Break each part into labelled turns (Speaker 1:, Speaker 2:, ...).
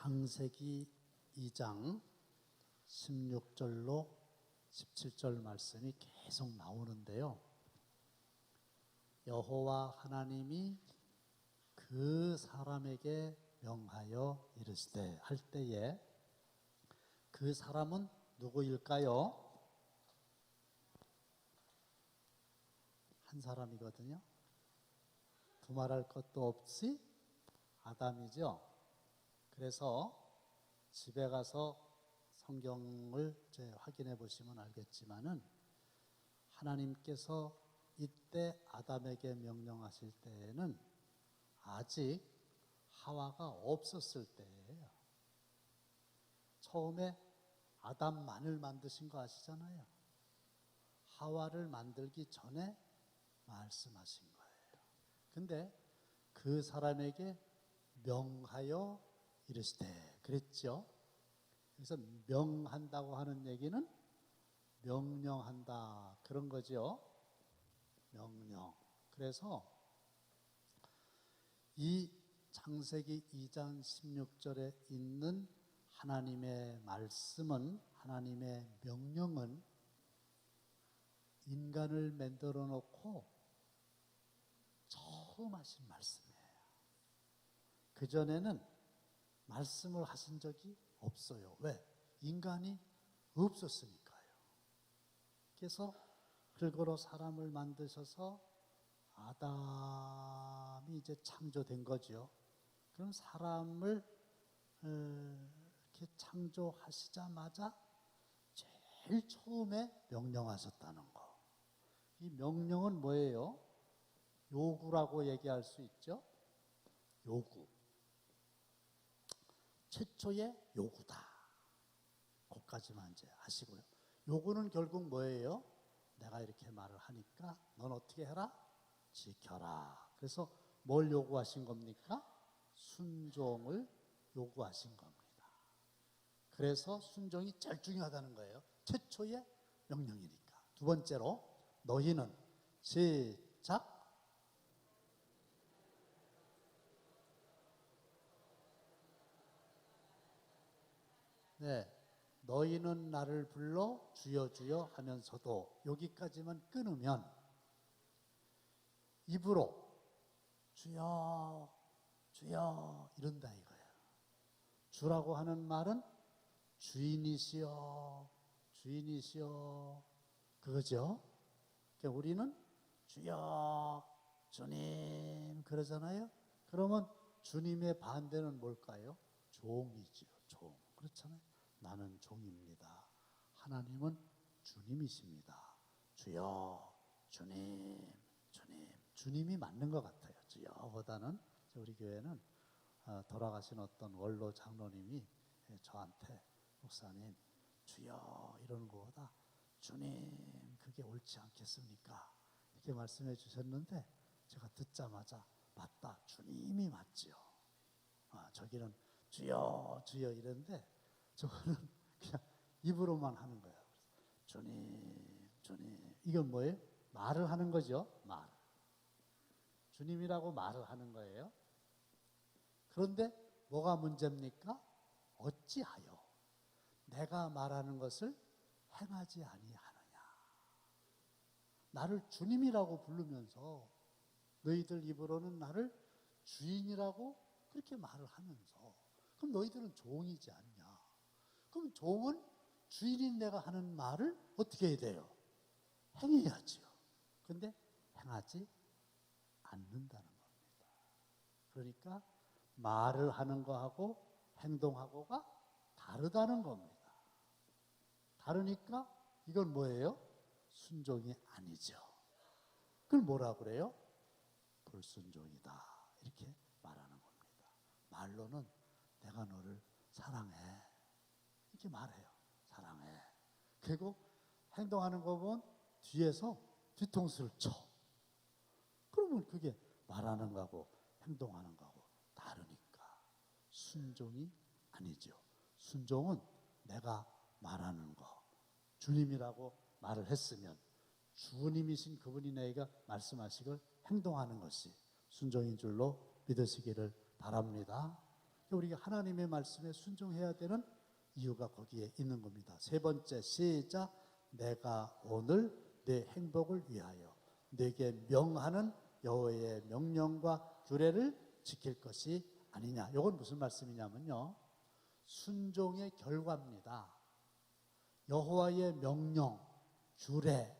Speaker 1: 창세기 2장 16절로 17절 말씀이 계속 나오는데요. 여호와 하나님이 그 사람에게 명하여 이르시되 할 때에 그 사람은 누구일까요? 한 사람이거든요. 두말할 것도 없이 아담이죠. 그래서 집에 가서 성경을 확인해 보시면 알겠지만은 하나님께서 이때 아담에게 명령하실 때에는 아직 하와가 없었을 때예요. 처음에 아담만을 만드신 거 아시잖아요. 하와를 만들기 전에 말씀하신 거예요. 근데 그 사람에게 명하여 이르시되 그랬죠. 그래서 명한다고 하는 얘기는 명령한다 그런 거죠. 명령. 그래서 이 창세기 2장 16절에 있는 하나님의 말씀은, 하나님의 명령은 인간을 만들어 놓고 처음 하신 말씀이에요. 그전에는 말씀을 하신 적이 없어요. 왜? 인간이 없었으니까요. 그래서 흙으로 사람을 만드셔서 아담이 이제 창조된 거죠. 그럼 사람을 이렇게 창조하시자마자 제일 처음에 명령하셨다는 거. 이 명령은 뭐예요? 요구라고 얘기할 수 있죠. 요구. 최초의 요구다. 거기까지만 이제 하시고요. 요구는 결국 뭐예요? 내가 이렇게 말을 하니까 넌 어떻게 해라? 지켜라. 그래서 뭘 요구하신 겁니까? 순종을 요구하신 겁니다. 그래서 순종이 제일 중요하다는 거예요. 최초의 명령이니까. 두 번째로 너희는 시작. 네, 너희는 나를 불러 주여 주여 하면서도 여기까지만 끊으면 입으로 주여 주여 이런다 이거예요. 주라고 하는 말은 주인이시여 주인이시여 그거죠. 그러니까 우리는 주여 주님 그러잖아요. 그러면 주님의 반대는 뭘까요? 종이죠. 종. 그렇잖아요. 나는 종입니다. 하나님은 주님이십니다. 주여 주님 주님. 주님이 맞는 것 같아요. 주여보다는 우리 교회는 돌아가신 어떤 원로 장로님이 저한테 목사님 주여 이러는 것보다 주님 그게 옳지 않겠습니까? 이렇게 말씀해 주셨는데 제가 듣자마자 맞다. 주님이 맞지요. 저기는 주여 주여 이랬는데 저거는 그냥 입으로만 하는 거예요. 주님 주님 이건 뭐예요? 말을 하는 거죠. 말. 주님이라고 말을 하는 거예요. 그런데 뭐가 문제입니까? 어찌하여 내가 말하는 것을 행하지 아니하느냐. 나를 주님이라고 부르면서 너희들 입으로는 나를 주인이라고 그렇게 말을 하면서 그럼 너희들은 종이지 않냐. 그럼 종은 주인인 내가 하는 말을 어떻게 해야 돼요? 행해야지요. 그런데 행하지 않는다는 겁니다. 그러니까 말을 하는 거하고 행동하고가 다르다는 겁니다. 다르니까 이건 뭐예요? 순종이 아니죠. 그걸 뭐라 그래요? 불순종이다. 이렇게 말하는 겁니다. 말로는 내가 너를 사랑해. 이렇게 말해요. 사랑해. 그리고 행동하는 거 보면 뒤에서 뒤통수를 쳐. 그러면 그게 말하는 거하고 행동하는 거하고 다르니까 순종이 아니죠. 순종은 내가 말하는 거 주님이라고 말을 했으면 주님이신 그분이 내가 말씀하시길 행동하는 것이 순종인 줄로 믿으시기를 바랍니다. 우리가 하나님의 말씀에 순종해야 되는 이유가 거기에 있는 겁니다. 세 번째, 시작. 내가 오늘 내 행복을 위하여 내게 명하는 여호와의 명령과 규례를 지킬 것이 아니냐. 이건 무슨 말씀이냐면요, 순종의 결과입니다. 여호와의 명령, 규례,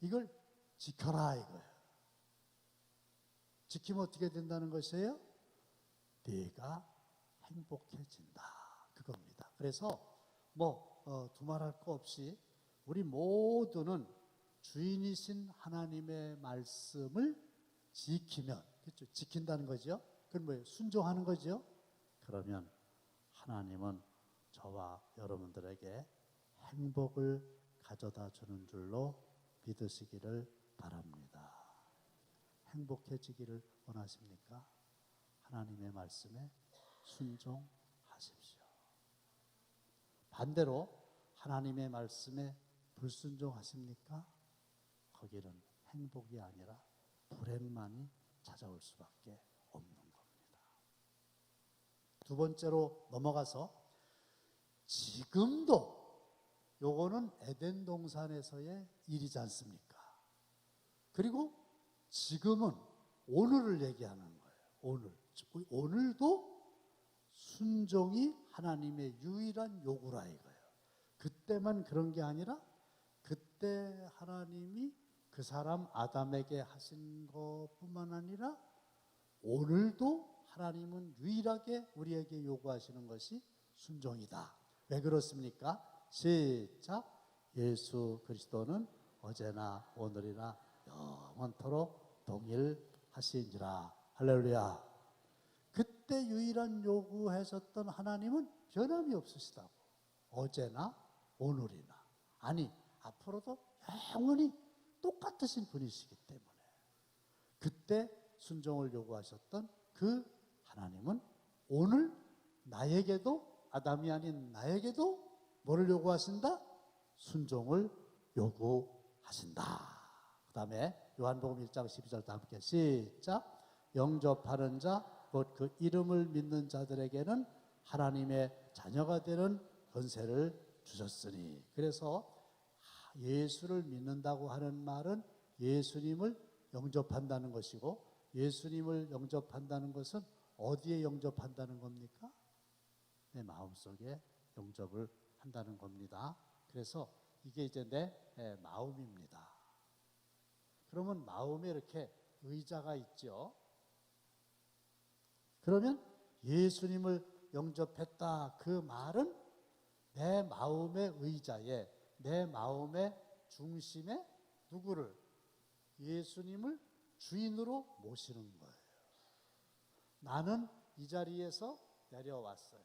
Speaker 1: 이걸 지켜라 이거예요. 지키면 어떻게 된다는 것이에요? 네가 행복해진다, 그겁니다. 그래서 두말할 거 없이 우리 모두는 주인이신 하나님의 말씀을 지키면, 그렇죠? 지킨다는 거죠. 그건 뭐예요? 순종하는 거죠. 그러면 하나님은 저와 여러분들에게 행복을 가져다 주는 줄로 믿으시기를 바랍니다. 행복해지기를 원하십니까? 하나님의 말씀에 순종하십시오. 반대로 하나님의 말씀에 불순종하십니까? 거기는 행복이 아니라 불행만이 찾아올 수밖에 없는 겁니다. 두 번째로 넘어가서, 지금도 요거는 에덴 동산에서의 일이지 않습니까? 그리고 지금은 오늘을 얘기하는 거예요. 오늘도 순종이 하나님의 유일한 요구라 이거예요. 그때만 그런 게 아니라 그때 하나님이 그 사람 아담에게 하신 것뿐만 아니라 오늘도 하나님은 유일하게 우리에게 요구하시는 것이 순종이다. 왜 그렇습니까? 시작. 예수 그리스도는 어제나 오늘이나 영원토록 동일하시니라. 할렐루야. 그때 유일한 요구하셨던 하나님은 변함이 없으시다고. 어제나 오늘이나, 아니 앞으로도 영원히 똑같으신 분이시기 때문에 그때 순종을 요구하셨던 그 하나님은 오늘 나에게도, 아담이 아닌 나에게도 뭐를 요구하신다? 순종을 요구하신다. 그 다음에 요한복음 1장 12절 다 함께 시작. 영접하는 자, 곧 그 이름을 믿는 자들에게는 하나님의 자녀가 되는 권세를 주셨으니. 그래서 예수를 믿는다고 하는 말은 예수님을 영접한다는 것이고, 예수님을 영접한다는 것은 어디에 영접한다는 겁니까? 내 마음속에 영접을 한다는 겁니다. 그래서 이게 이제 내 마음입니다. 그러면 마음에 이렇게 의자가 있죠. 그러면 예수님을 영접했다, 그 말은 내 마음의 의자에, 내 마음의 중심에 누구를? 예수님을 주인으로 모시는 거예요. 나는 이 자리에서 내려왔어요.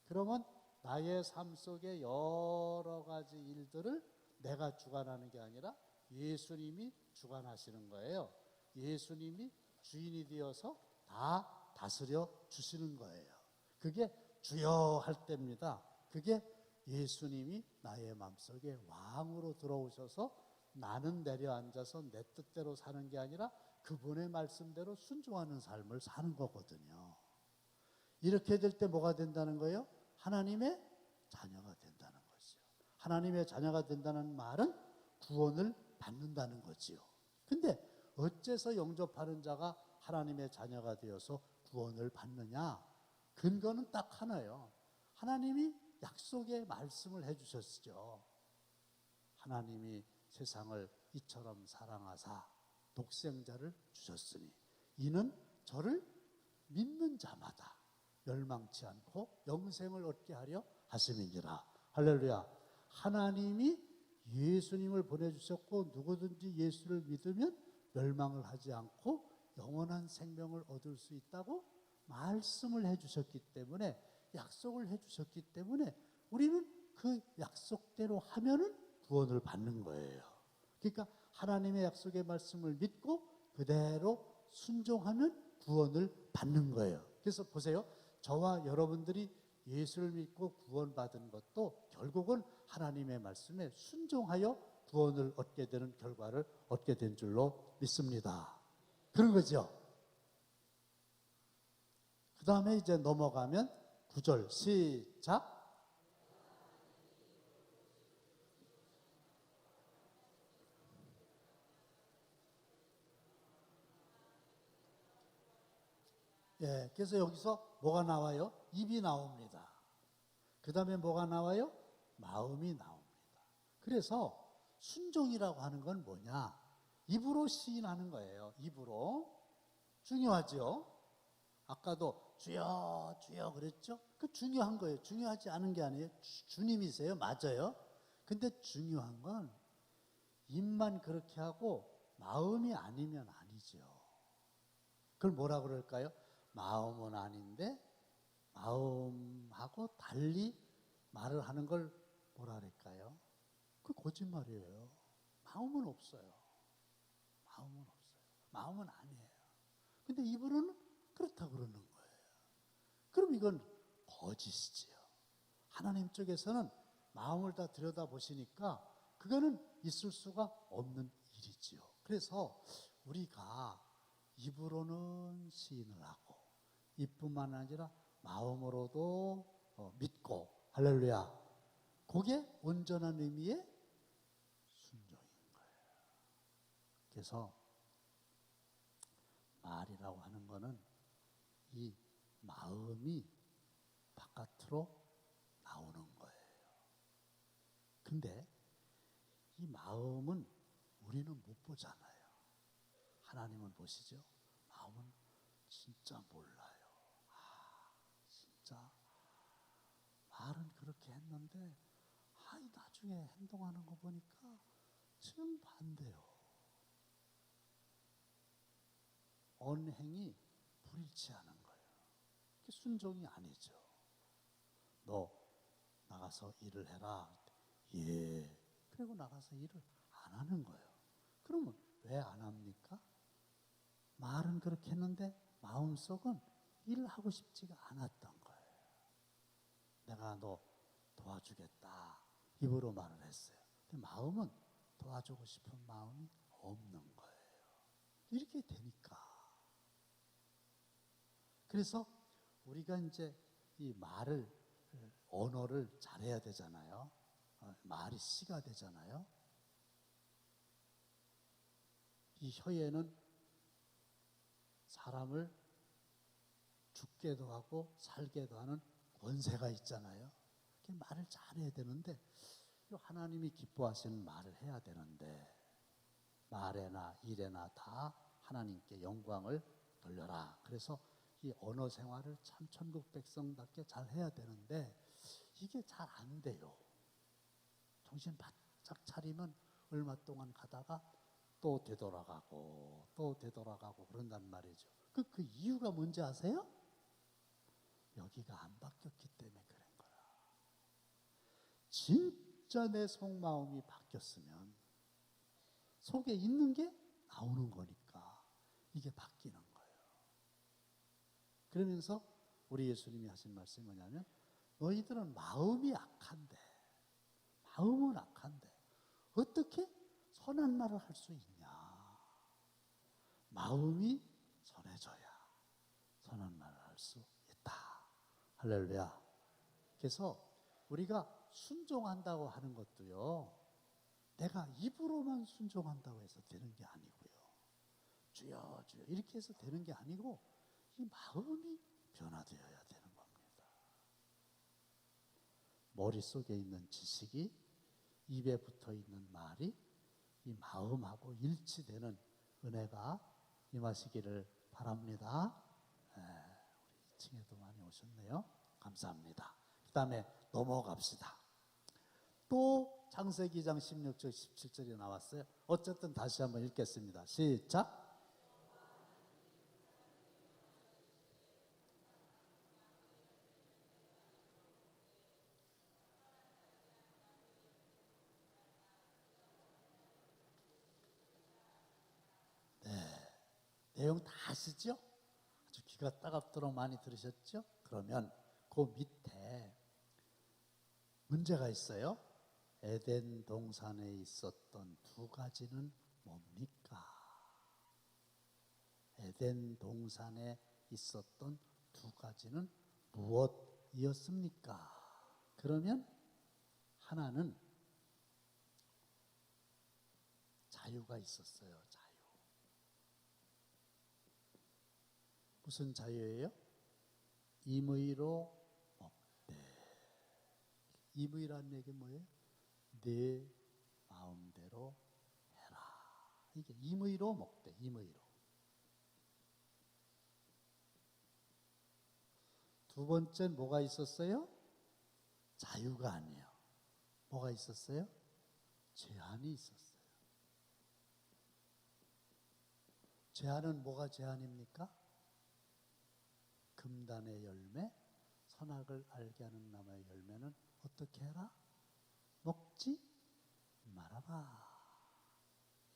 Speaker 1: 그러면 나의 삶 속에 여러 가지 일들을 내가 주관하는 게 아니라 예수님이 주관하시는 거예요. 예수님이 주인이 되어서 다 다스려 주시는 거예요. 그게 주여 할 때입니다. 그게 예수님이 나의 마음속에 왕으로 들어오셔서 나는 내려앉아서 내 뜻대로 사는 게 아니라 그분의 말씀대로 순종하는 삶을 사는 거거든요. 이렇게 될 때 뭐가 된다는 거예요? 하나님의 자녀가 된다는 거죠. 하나님의 자녀가 된다는 말은 구원을 받는다는 거지요. 근데 어째서 영접하는 자가 하나님의 자녀가 되어서 구원을 받느냐? 근거는 딱 하나예요. 하나님이 약속의 말씀을 해주셨죠. 하나님이 세상을 이처럼 사랑하사 독생자를 주셨으니 이는 저를 믿는 자마다 멸망치 않고 영생을 얻게 하려 하심이니라. 할렐루야. 하나님이 예수님을 보내주셨고 누구든지 예수를 믿으면 멸망을 하지 않고 영원한 생명을 얻을 수 있다고 말씀을 해주셨기 때문에, 약속을 해주셨기 때문에 우리는 그 약속대로 하면은 구원을 받는 거예요. 그러니까 하나님의 약속의 말씀을 믿고 그대로 순종하면 구원을 받는 거예요. 그래서 보세요. 저와 여러분들이 예수를 믿고 구원받은 것도 결국은 하나님의 말씀에 순종하여 구원을 얻게 되는 결과를 얻게 된 줄로 믿습니다. 그런 거죠. 그 다음에 이제 넘어가면 9절 시작. 예, 그래서 여기서 뭐가 나와요? 입이 나옵니다. 그 다음에 뭐가 나와요? 마음이 나옵니다. 그래서 순종이라고 하는 건 뭐냐? 입으로 시인하는 거예요. 입으로. 중요하죠? 아까도 주여 주여 그랬죠? 그 중요한 거예요. 중요하지 않은 게 아니에요. 주님이세요. 맞아요. 근데 중요한 건 입만 그렇게 하고 마음이 아니면 아니죠. 그걸 뭐라 그럴까요? 마음은 아닌데 마음하고 달리 말을 하는 걸 뭐라 그럴까요? 그 거짓말이에요. 마음은 없어요. 마음은 없어요. 마음은 아니에요. 근데 입으로는 그렇다고 그러는 거예요. 그럼 이건 거짓이지요. 하나님 쪽에서는 마음을 다 들여다보시니까 그거는 있을 수가 없는 일이지요. 그래서 우리가 입으로는 시인을 하고 입뿐만 아니라 마음으로도 믿고 할렐루야. 그게 온전한 의미의 순종인 거예요. 그래서 말이라고 하는 거는 이 마음이 바깥으로 나오는 거예요. 근데 이 마음은 우리는 못 보잖아요. 하나님은 보시죠. 마음은 진짜 몰라요. 진짜 말은 그렇게 했는데 나중에 행동하는 거 보니까 정반대요. 언행이 불일치하는 거예요. 그게 순종이 아니죠. 너 나가서 일을 해라. 예. 그리고 나가서 일을 안 하는 거예요. 그러면 왜 안 합니까? 말은 그렇게 했는데 마음속은 일을 하고 싶지가 않았던 거예요. 내가 너 도와주겠다. 입으로 말을 했어요. 근데 마음은 도와주고 싶은 마음이 없는 거예요. 이렇게 되니까. 그래서 우리가 이제 이 말을, 언어를 잘해야 되잖아요. 말이 씨가 되잖아요. 이 혀에는 사람을 죽게도 하고 살게도 하는 권세가 있잖아요. 말을 잘해야 되는데 하나님이 기뻐하시는 말을 해야 되는데 말에나 일에나 다 하나님께 영광을 돌려라. 그래서 이 언어 생활을 참 천국 백성답게 잘 해야 되는데 이게 잘 안 돼요. 정신 바짝 차리면 얼마 동안 가다가 또 되돌아가고 그런단 말이죠. 그 이유가 뭔지 아세요? 여기가 안 바뀌었기 때문에 그런 거라. 진짜 내 속마음이 바뀌었으면 속에 있는 게 나오는 거니까 이게 바뀌는 거예요. 그러면서 우리 예수님이 하신 말씀이 뭐냐면 너희들은 마음은 악한데 어떻게 선한 말을 할 수 있냐. 마음이 선해져야 선한 말을 할 수 있다. 할렐루야. 그래서 우리가 순종한다고 하는 것도요, 내가 입으로만 순종한다고 해서 되는 게 아니고요. 주여 주여 이렇게 해서 되는 게 아니고 이 마음이 변화되어야 되는 겁니다. 머릿속에 있는 지식이 입에 붙어있는 말이 이 마음하고 일치되는 은혜가 임하시기를 바랍니다. 우리 2층에도 많이 오셨네요. 감사합니다. 그 다음에 넘어갑시다. 또 창세기 2장 16절 17절이 나왔어요. 어쨌든 다시 한번 읽겠습니다. 시작. 내용 다 아시죠? 아주 귀가 따갑도록 많이 들으셨죠? 그러면 그 밑에 문제가 있어요. 에덴 동산에 있었던 두 가지는 뭡니까? 에덴 동산에 있었던 두 가지는 무엇이었습니까? 그러면 하나는 자유가 있었어요. 자유. 무슨 자유예요? 임의로 먹되. 임의라는 얘기 뭐예요? 내 마음대로 해라. 이게 임의로 먹되, 임의로. 두 번째 뭐가 있었어요? 자유가 아니에요. 뭐가 있었어요? 제한이 있었어요. 제한은 뭐가 제한입니까? 금단의 열매, 선악을 알게 하는 나무의 열매는 어떻게 해라? 먹지 말아라.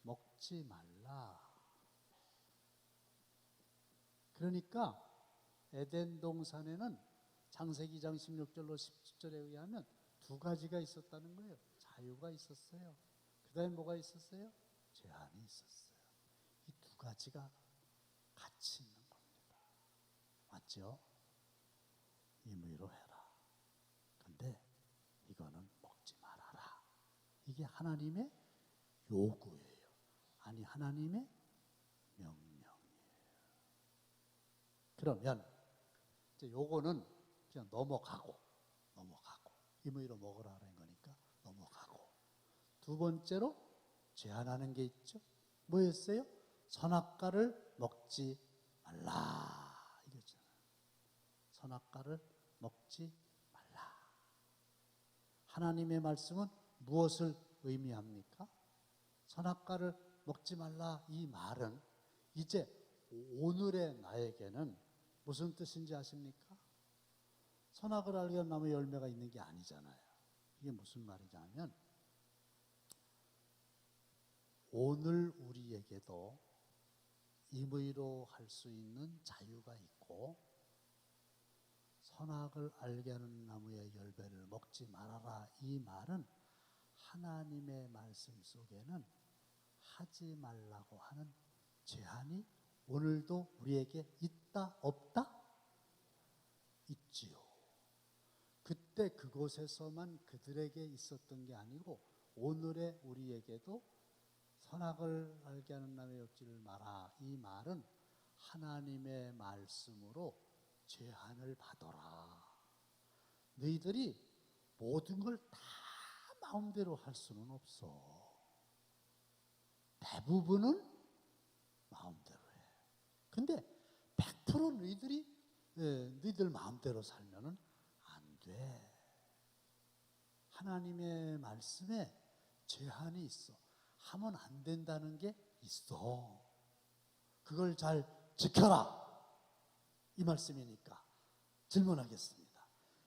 Speaker 1: 먹지 말라. 그러니까 에덴 동산에는 창세기 2장 16절로 17절에 의하면 두 가지가 있었다는 거예요. 자유가 있었어요. 그 다음에 뭐가 있었어요? 제한이 있었어요. 이 두 가지가 같이 있는 겁니다. 맞죠? 임의로 해라. 근데 이거는 먹지 말아라. 이게 하나님의 요구예요. 아니, 하나님의 명령이에요. 그러면 이제 요거는 그냥 넘어가고 임의로 먹으라는 거니까 넘어가고. 두 번째로 제한하는 게 있죠. 뭐였어요? 선악과를 먹지 말라. 이거잖아요. 선악과를 먹지 말라. 하나님의 말씀은 무엇을 의미합니까? 선악과를 먹지 말라 이 말은 이제 오늘의 나에게는 무슨 뜻인지 아십니까? 선악을 알게 하는 나무의 열매가 있는 게 아니잖아요. 이게 무슨 말이냐면 오늘 우리에게도 임의로 할 수 있는 자유가 있고 선악을 알게 하는 나무의 열매를 먹지 말아라 이 말은 하나님의 말씀 속에는 하지 말라고 하는 제한이 오늘도 우리에게 있다 없다? 있지요. 그때 그곳에서만 그들에게 있었던 게 아니고 오늘의 우리에게도 선악을 알게 하는 나무의 엽지를 마라 이 말은 하나님의 말씀으로 제한을 받아라. 너희들이 모든 걸 다 마음대로 할 수는 없어. 대부분은 마음대로 해. 근데 100% 너희들 마음대로 살면은 안 돼. 하나님의 말씀에 제한이 있어. 하면 안 된다는 게 있어. 그걸 잘 지켜라. 이 말씀이니까 질문하겠습니다.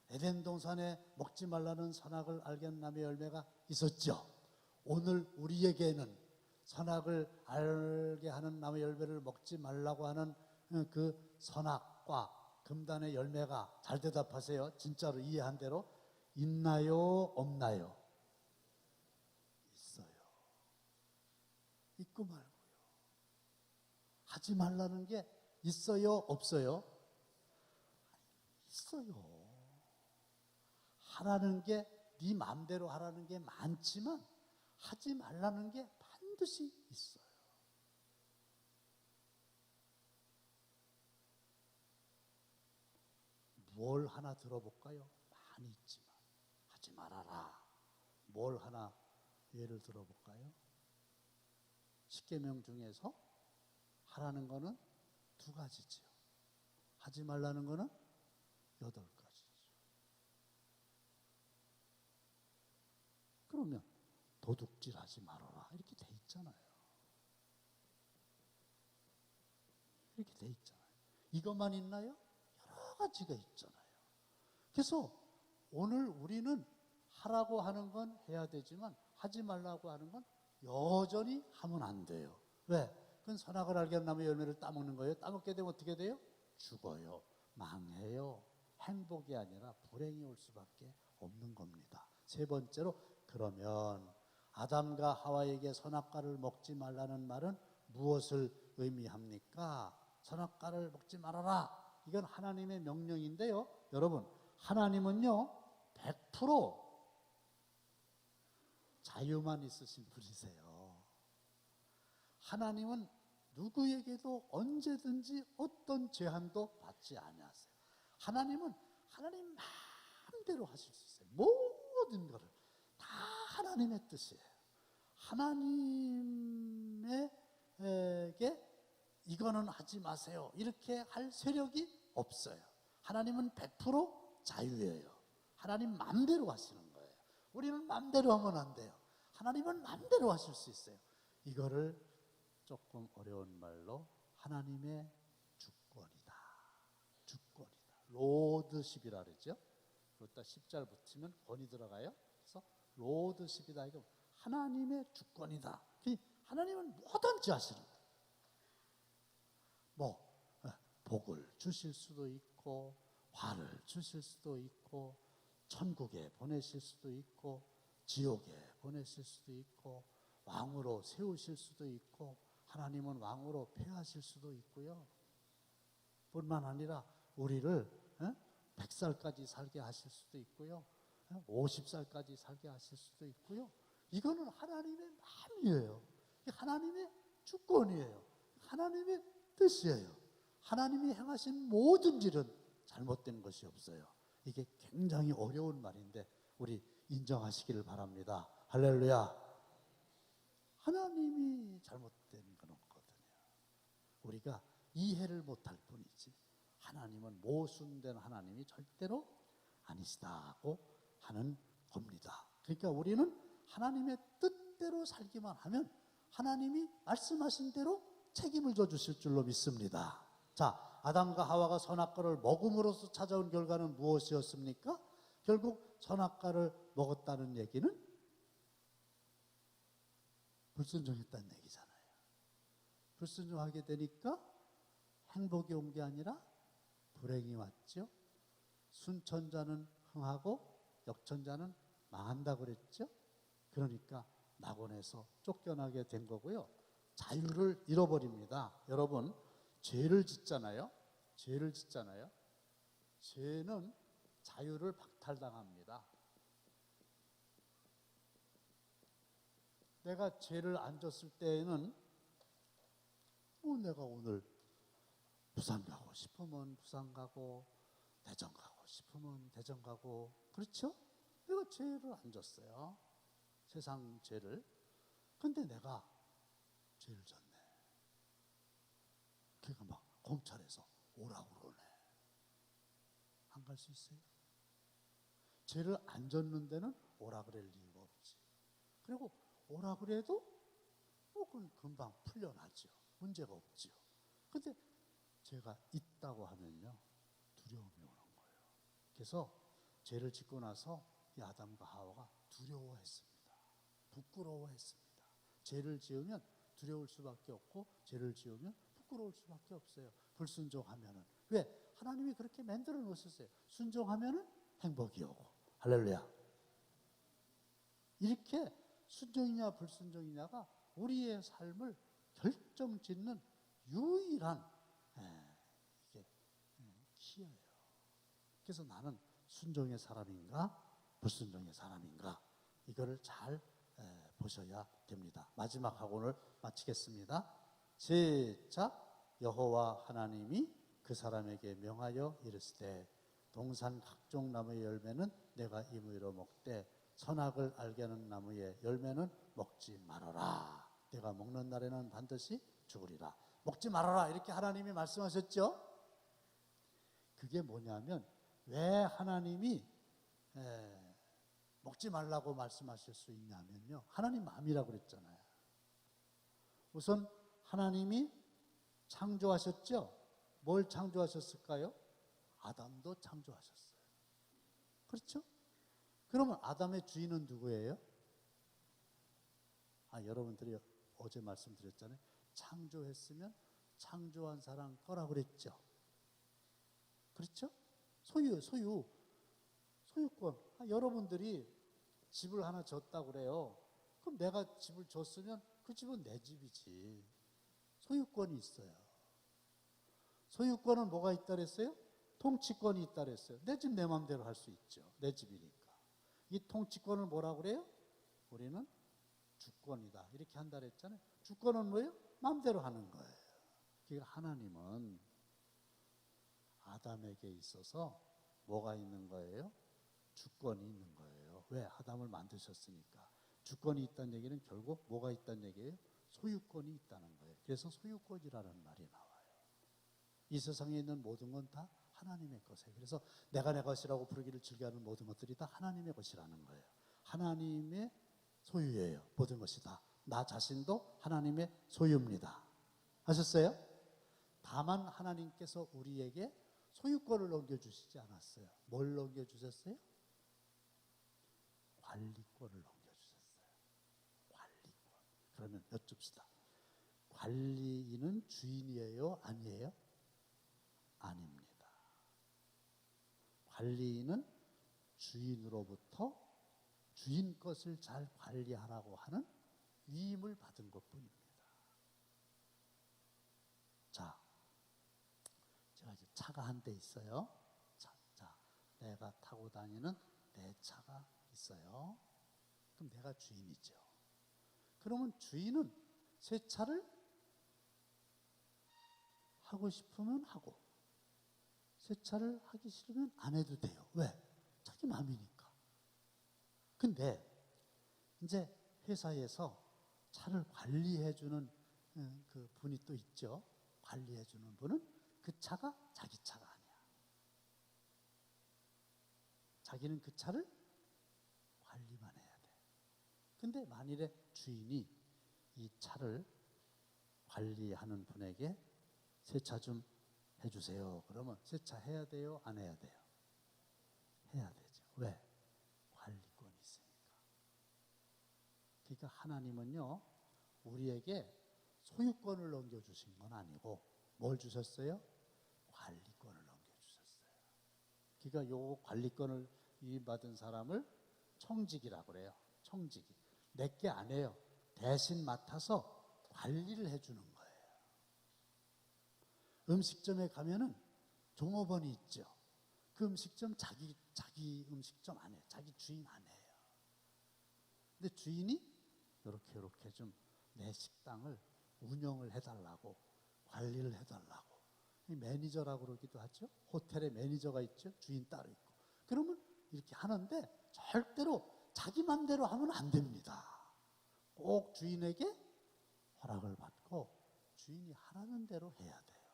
Speaker 1: 에덴 동산에 먹지 말라는 선악을 알게 하는 나무의 열매가 있었죠. 오늘 우리에게는 선악을 알게 하는 나무의 열매를 먹지 말라고 하는 그 선악과 금단의 열매가, 잘 대답하세요. 진짜로 이해한 대로 있나요? 없나요? 있어요. 있고 말고요. 하지 말라는 게 있어요? 없어요? 있어요. 하라는 게 네 마음대로 하라는 게 많지만 하지 말라는 게 반드시 있어요. 뭘 하나 들어볼까요? 많이 있지만 하지 말아라. 뭘 하나 예를 들어볼까요? 십계명 중에서 하라는 거는 두 가지지요. 하지 말라는 거는 8가지죠. 그러면 도둑질하지 말아라 이렇게 돼 있잖아요. 이렇게 돼 있잖아요. 이것만 있나요? 여러 가지가 있잖아요. 그래서 오늘 우리는 하라고 하는 건 해야 되지만 하지 말라고 하는 건 여전히 하면 안 돼요. 왜? 그건 선악을 알게 하는 나무의 열매를 따먹는 거예요. 따먹게 되면 어떻게 돼요? 죽어요. 망해요. 행복이 아니라 불행이 올 수밖에 없는 겁니다. 세 번째로, 그러면 아담과 하와에게 선악과를 먹지 말라는 말은 무엇을 의미합니까? 선악과를 먹지 말아라. 이건 하나님의 명령인데요. 여러분, 하나님은요 100% 자유만 있으신 분이세요. 하나님은 누구에게도 언제든지 어떤 제한도 받지 아니하세요. 하나님은 하나님 마음대로 하실 수 있어요. 모든 것을 다 하나님의 뜻이에요. 하나님에게 이거는 하지 마세요 이렇게 할 세력이 없어요. 하나님은 100% 자유예요. 하나님 마음대로 하시는 거예요. 우리는 마음대로 하면 안 돼요. 하나님은 마음대로 하실 수 있어요. 이거를 조금 어려운 말로 하나님의 주권이다. 주권이다. 로드십이라 그러죠. 그렇다 10절 붙이면 권이 들어가요. 그래서 로드십이다. 이거 하나님의 주권이다. 하나님은 뭐든지 하시는 거예요. 복을 주실 수도 있고 화를 주실 수도 있고 천국에 보내실 수도 있고 지옥에 보내실 수도 있고 왕으로 세우실 수도 있고 하나님은 왕으로 폐하실 수도 있고요. 뿐만 아니라 우리를 100살까지 살게 하실 수도 있고요. 50살까지 살게 하실 수도 있고요. 이거는 하나님의 마음이에요. 하나님의 주권이에요. 하나님의 뜻이에요. 하나님이 행하신 모든 일은 잘못된 것이 없어요. 이게 굉장히 어려운 말인데 우리 인정하시기를 바랍니다. 할렐루야. 하나님이 잘못된 건 없거든요. 우리가 이해를 못할 뿐이지 하나님은 모순된 하나님이 절대로 아니시다고 하는 겁니다. 그러니까 우리는 하나님의 뜻대로 살기만 하면 하나님이 말씀하신 대로 책임을 져주실 줄로 믿습니다. 자, 아담과 하와가 선악과를 먹음으로써 찾아온 결과는 무엇이었습니까? 결국 선악과를 먹었다는 얘기는 불순종했다는 얘기잖아요. 불순종하게 되니까 행복이 온 게 아니라 불행이 왔죠. 순천자는 흥하고 역천자는 망한다고 그랬죠. 그러니까 낙원에서 쫓겨나게 된 거고요. 자유를 잃어버립니다. 여러분, 죄를 짓잖아요. 죄를 짓잖아요. 죄는 자유를 박탈당합니다. 내가 죄를 안 졌을 때에는 내가 오늘 부산 가고 싶으면 부산 가고 대전 가고 싶으면 대전 가고 그렇죠? 내가 죄를 안 졌어요. 세상 죄를. 근데 내가 죄를 졌네. 그러니까 막 검찰에서 오라고 그러네. 안 갈 수 있어요? 죄를 안 졌는 데는 오라 그럴 이유가 없지. 그리고 오라 그래도 그건 금방 풀려나죠. 문제가 없죠. 근데 죄가 있다고 하면요 두려움이 오는 거예요. 그래서 죄를 짓고 나서 이 아담과 하와가 두려워했습니다. 부끄러워했습니다. 죄를 지으면 두려울 수밖에 없고 죄를 지으면 부끄러울 수밖에 없어요. 불순종하면은. 왜? 하나님이 그렇게 만들어 놓으셨어요. 순종하면은 행복이 오고. 할렐루야. 이렇게 순종이냐 불순종이냐가 우리의 삶을 결정짓는 유일한 이게 키예요. 그래서 나는 순종의 사람인가 불순종의 사람인가 이거를 잘 보셔야 됩니다. 마지막 학원을 마치겠습니다. 시작. 여호와 하나님이 그 사람에게 명하여 이르시되 동산 각종 나무의 열매는 내가 임의로 먹되 선악을 알게 하는 나무의 열매는 먹지 말아라. 내가 먹는 날에는 반드시 죽으리라. 먹지 말아라 이렇게 하나님이 말씀하셨죠. 그게 뭐냐면 왜 하나님이 먹지 말라고 말씀하실 수 있냐면요. 하나님 마음이라고 그랬잖아요. 우선 하나님이 창조하셨죠. 뭘 창조하셨을까요? 아담도 창조하셨어요. 그렇죠? 그러면 아담의 주인은 누구예요? 여러분들이 어제 말씀드렸잖아요. 창조했으면 창조한 사람 거라고 그랬죠. 그렇죠? 소유권. 여러분들이 집을 하나 줬다고 그래요. 그럼 내가 집을 줬으면 그 집은 내 집이지. 소유권이 있어요. 소유권은 뭐가 있다 그랬어요? 통치권이 있다 그랬어요. 내 집 내 마음대로 할 수 있죠. 내 집이니까. 이 통치권을 뭐라고 그래요? 우리는 주권이다. 이렇게 한다 그랬잖아요. 주권은 뭐예요? 마음대로 하는 거예요. 그러니까 하나님은 아담에게 있어서 뭐가 있는 거예요? 주권이 있는 거예요. 왜? 아담을 만드셨으니까. 주권이 있다는 얘기는 결국 뭐가 있다는 얘기예요? 소유권이 있다는 거예요. 그래서 소유권이라는 말이 나와요. 이 세상에 있는 모든 건 다 하나님의 것이에요. 그래서 내가 내 것이라고 부르기를 즐겨하는 모든 것들이 다 하나님의 것이라는 거예요. 하나님의 소유예요. 모든 것이 다. 나 자신도 하나님의 소유입니다. 아셨어요? 다만 하나님께서 우리에게 소유권을 넘겨주시지 않았어요. 뭘 넘겨주셨어요? 관리권을 넘겨주셨어요. 관리권. 그러면 여쭙시다. 관리인은 주인이에요? 아니에요? 아닙니다. 관리인은 주인으로부터 주인 것을 잘 관리하라고 하는 위임을 받은 것뿐입니다. 자, 제가 이제 차가 한 대 있어요. 자, 내가 타고 다니는 내 차가 있어요. 그럼 내가 주인이죠. 그러면 주인은 세차를 하고 싶으면 하고 세차를 하기 싫으면 안 해도 돼요. 왜? 자기 마음이니까. 근데 이제 회사에서 차를 관리해주는 그 분이 또 있죠. 관리해주는 분은 그 차가 자기 차가 아니야. 자기는 그 차를 관리만 해야 돼. 근데 만일에 주인이 이 차를 관리하는 분에게 세차 좀 해주세요. 그러면 세차해야 돼요? 안 해야 돼요? 해야 되죠. 왜? 관리권이 있으니까. 그러니까 하나님은요, 우리에게 소유권을 넘겨주신 건 아니고 뭘 주셨어요? 관리권을 넘겨주셨어요. 그러니까 요 관리권을 위임받은 사람을 청직이라고 그래요. 청직이. 내게 안 해요. 대신 맡아서 관리를 해주는 거예요. 음식점에 가면은 종업원이 있죠. 그 음식점 자기 음식점 안 해요. 자기 주인 안 해요. 근데 주인이 이렇게 좀 내 식당을 운영을 해달라고, 관리를 해달라고. 매니저라고 그러기도 하죠. 호텔에 매니저가 있죠. 주인 따로 있고. 그러면 이렇게 하는데 절대로 자기 맘대로 하면 안 됩니다. 꼭 주인에게 허락을 받고 주인이 하라는 대로 해야 돼요.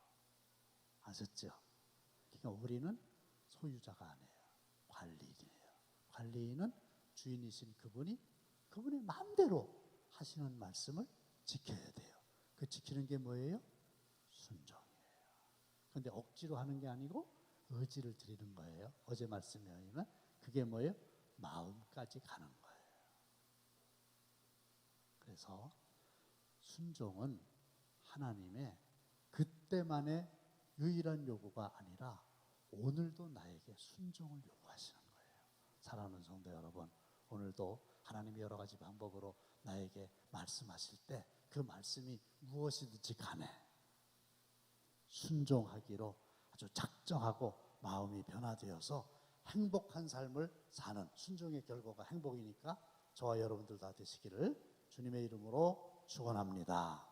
Speaker 1: 아셨죠? 그러니까 우리는 소유자가 아니에요. 관리인이에요. 관리인은 주인이신 그분의 마음대로 하시는 말씀을 지켜야 돼요. 그 지키는 게 뭐예요? 순종이에요. 그런데 억지로 하는 게 아니고 의지를 드리는 거예요. 어제 말씀에 의하면 그게 뭐예요? 마음까지 가는 거예요. 그래서 순종은 하나님의 그때만의 유일한 요구가 아니라 오늘도 나에게 순종을 요구하시는 거예요. 사랑하는 성도 여러분, 오늘도 하나님이 여러 가지 방법으로 나에게 말씀하실 때 그 말씀이 무엇이든지 간에 순종하기로 아주 작정하고 마음이 변화되어서 행복한 삶을 사는 순종의 결과가 행복이니까 저와 여러분들 다 되시기를 주님의 이름으로 축원합니다.